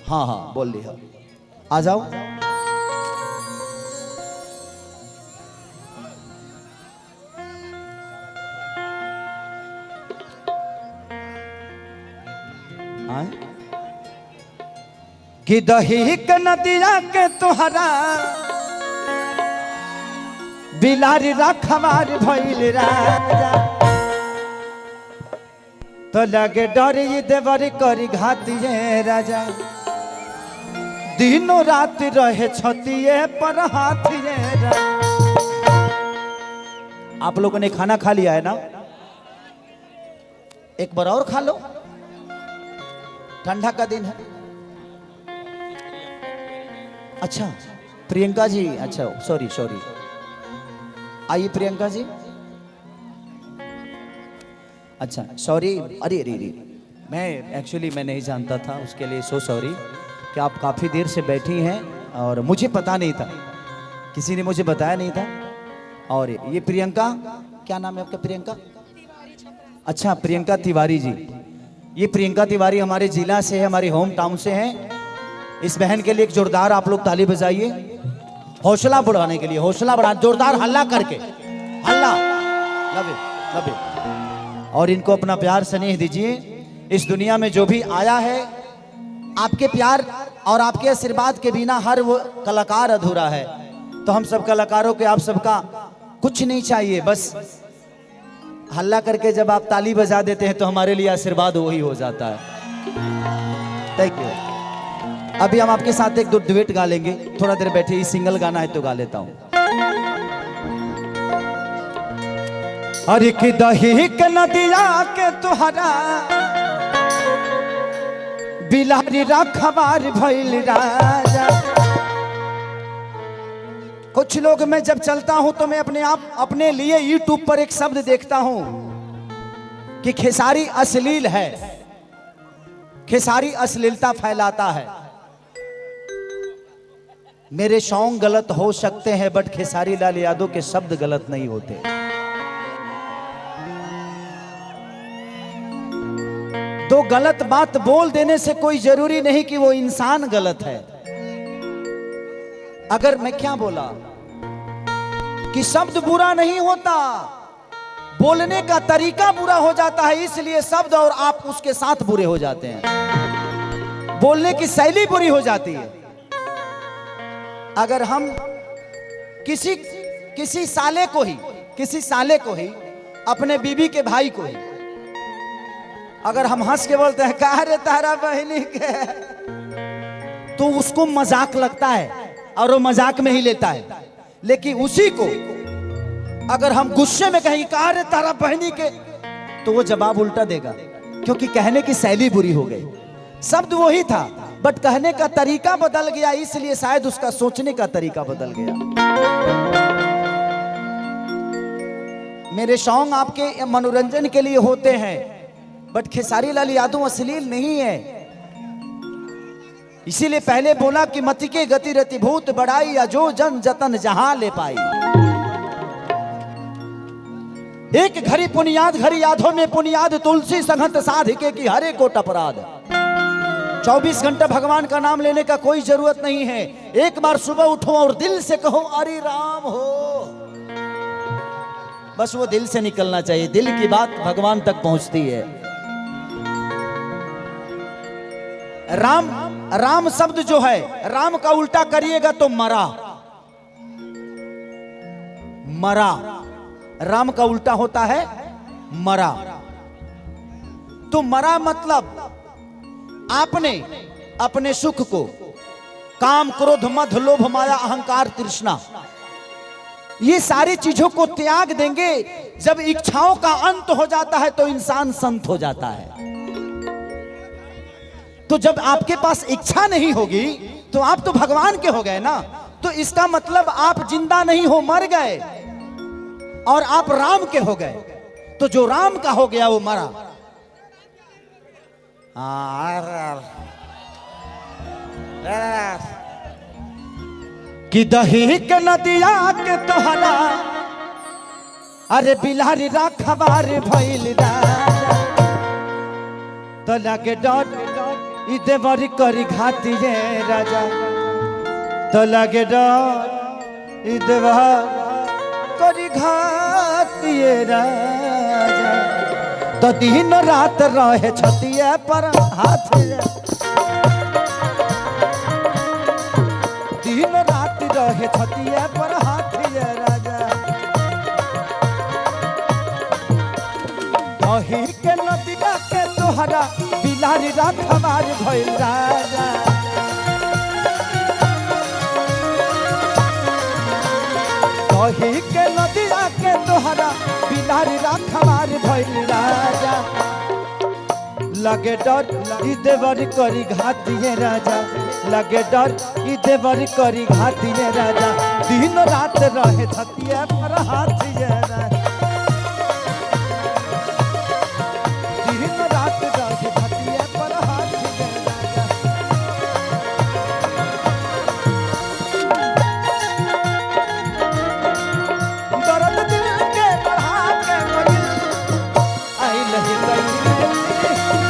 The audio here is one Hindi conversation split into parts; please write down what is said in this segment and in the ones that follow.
हाँ हाँ बोल लिया, आ जाओ। कि दही के नदिया के तुहरा बिलारी रखवार भइल राजा, तो लगे डर ये देवर करी घातिए राजा, दिनों रात रहे छतिए पर हाथिए राजा। आप लोगों ने खाना खा लिया है ना? एक बार और खा लो, ठंडा का दिन है। अच्छा प्रियंका जी, अच्छा सॉरी सॉरी, आइए प्रियंका जी। अच्छा सॉरी, अरे अरे अरे, मैं एक्चुअली मैं नहीं जानता था, उसके लिए सो सॉरी कि आप काफ़ी देर से बैठी हैं और मुझे पता नहीं था, किसी ने मुझे बताया नहीं था। और ये प्रियंका, क्या नाम है आपका? प्रियंका, अच्छा प्रियंका तिवारी जी। ये प्रियंका तिवारी हमारे जिला से है, हमारी होम टाउन से हैं। इस बहन के लिए एक जोरदार आप लोग ताली बजाइए, हौसला बढ़ाने के लिए, हौसला बढ़ा, जोरदार हल्ला करके, हल्ला। Love it, love it. और इनको अपना प्यार स्नेह दीजिए। इस दुनिया में जो भी आया है, आपके प्यार और आपके आशीर्वाद के बिना हर वो कलाकार अधूरा है। तो हम सब कलाकारों के, आप सबका कुछ नहीं चाहिए, बस हल्ला करके जब आप ताली बजा देते हैं तो हमारे लिए आशीर्वाद वही हो जाता है। Thank you. अभी हम आपके साथ एक दो डुएट गा लेंगे, थोड़ा देर बैठे, ही सिंगल गाना है तो गा लेता हूं। अरे कि दही के नदिया के तुहरा बिलारी रखवार भइल राजा। कुछ लोग, मैं जब चलता हूं तो मैं अपने आप अपने लिए यूट्यूब पर एक शब्द देखता हूं कि खेसारी अश्लील है, खेसारी अश्लीलता फैलाता है। मेरे सॉन्ग गलत हो सकते हैं बट खेसारी लाल यादव के शब्द गलत नहीं होते। तो गलत बात बोल देने से कोई जरूरी नहीं कि वो इंसान गलत है। अगर मैं क्या बोला कि शब्द बुरा नहीं होता, बोलने का तरीका बुरा हो जाता है, इसलिए शब्द और आप उसके साथ बुरे हो जाते हैं। बोलने की शैली बुरी हो जाती है। अगर हम किसी साले को ही अपने बीबी के भाई को ही अगर हम हंस के बोलते हैं कहा रे तारा बहनी के, तो उसको मजाक लगता है और वो मजाक में ही लेता है। लेकिन उसी को अगर हम गुस्से में कहें कहा रे तारा बहनी के, तो वो जवाब उल्टा देगा, क्योंकि कहने की शैली बुरी हो गई। शब्द वही था बट कहने का तरीका बदल गया, इसलिए शायद उसका सोचने का तरीका बदल गया। मेरे सॉन्ग आपके मनोरंजन के लिए होते हैं बट खेसारी लाल यादव अश्लील नहीं है। इसीलिए पहले बोला कि मति के गति रति भूत बढ़ाई, या जो जन जतन जहां ले पाई। एक घड़ी पुनियाद घड़ी यादों में पुनियाद, तुलसी संगत साधिके की हरे को टपराध। 24 घंटा भगवान का नाम लेने का कोई जरूरत नहीं है। एक बार सुबह उठो और दिल से कहो अरे राम हो, बस वो दिल से निकलना चाहिए। दिल की बात भगवान तक पहुंचती है। राम, राम शब्द जो है, राम का उल्टा करिएगा तो मरा, मरा। राम का उल्टा होता है मरा। तो मरा मतलब आपने अपने सुख को, काम क्रोध मद लोभ माया अहंकार तृष्णा, ये सारी चीजों को त्याग देंगे। जब इच्छाओं का अंत हो जाता है तो इंसान संत हो जाता है। तो जब आपके पास इच्छा नहीं होगी तो आप तो भगवान के हो गए ना। तो इसका मतलब आप जिंदा नहीं हो, मर गए, और आप राम के हो गए। तो जो राम का हो गया वो मरा। कि दही के नदिया के तोहरा अरे बिलारी रखवार भइल राजा, तो लगे डर ई देवर करी घाती ये राजा तो लगे डर ई देवर करी घाती ये राजा तो दिन रात रहे छतिया पर हाथ दिन रात रहे छतिया पर हाथ ये राजा अही के नदिया के तोहरा बिलारी रात हमार भइल राजा अही के नदिया के तोहरा बिलारी रात हमार भइल राजा लगे डर ई देवर करी घातिए राजा लगे डर ई देवर करी घातिए राजा दिन रात रहे छतिया पर हाथिए राजा दिन रात रहे छतिया पर हाथिए राजा दर्द दिल के बढ़ा के कोई आई लही लही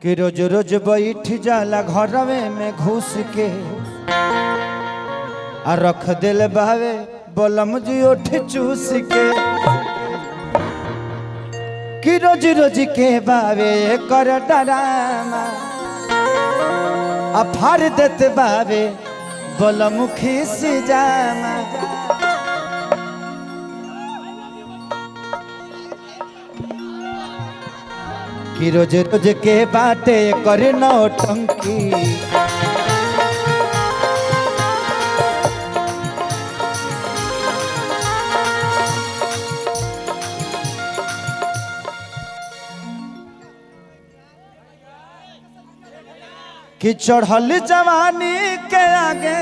कि रोज रोज बैठ जाला घर में घुस के आ रख दिल बावे बोलम जी उठ चूस के कि रोज रोज के बावे कर डरामा आ फाड़ देते बावे बोलम खीस जामा कि रोज रोज के बाटे कर नौटंकी कि चढ़ल जवानी के आगे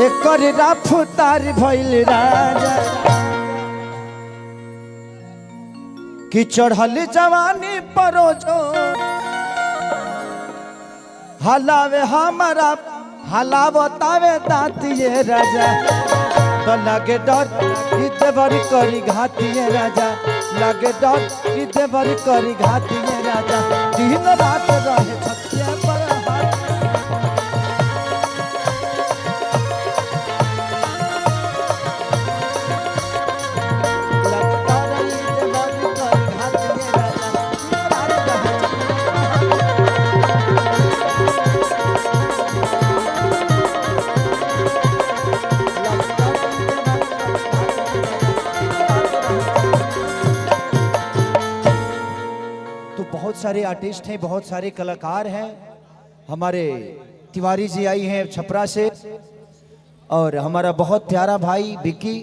एक रफ्तार भइल राजा कि चढ़ल जवानी परोजो हलावे हमारा हलावतावे दातिए राजा तो लगे डर ई देवर करी घातिए राजा लगे डर ई देवर करी घातिए राजा दिन रात रहे छतिया पर बहुत सारे आर्टिस्ट हैं बहुत सारे कलाकार हैं हमारे तिवारी जी आई हैं छपरा से और हमारा बहुत प्यारा भाई विक्की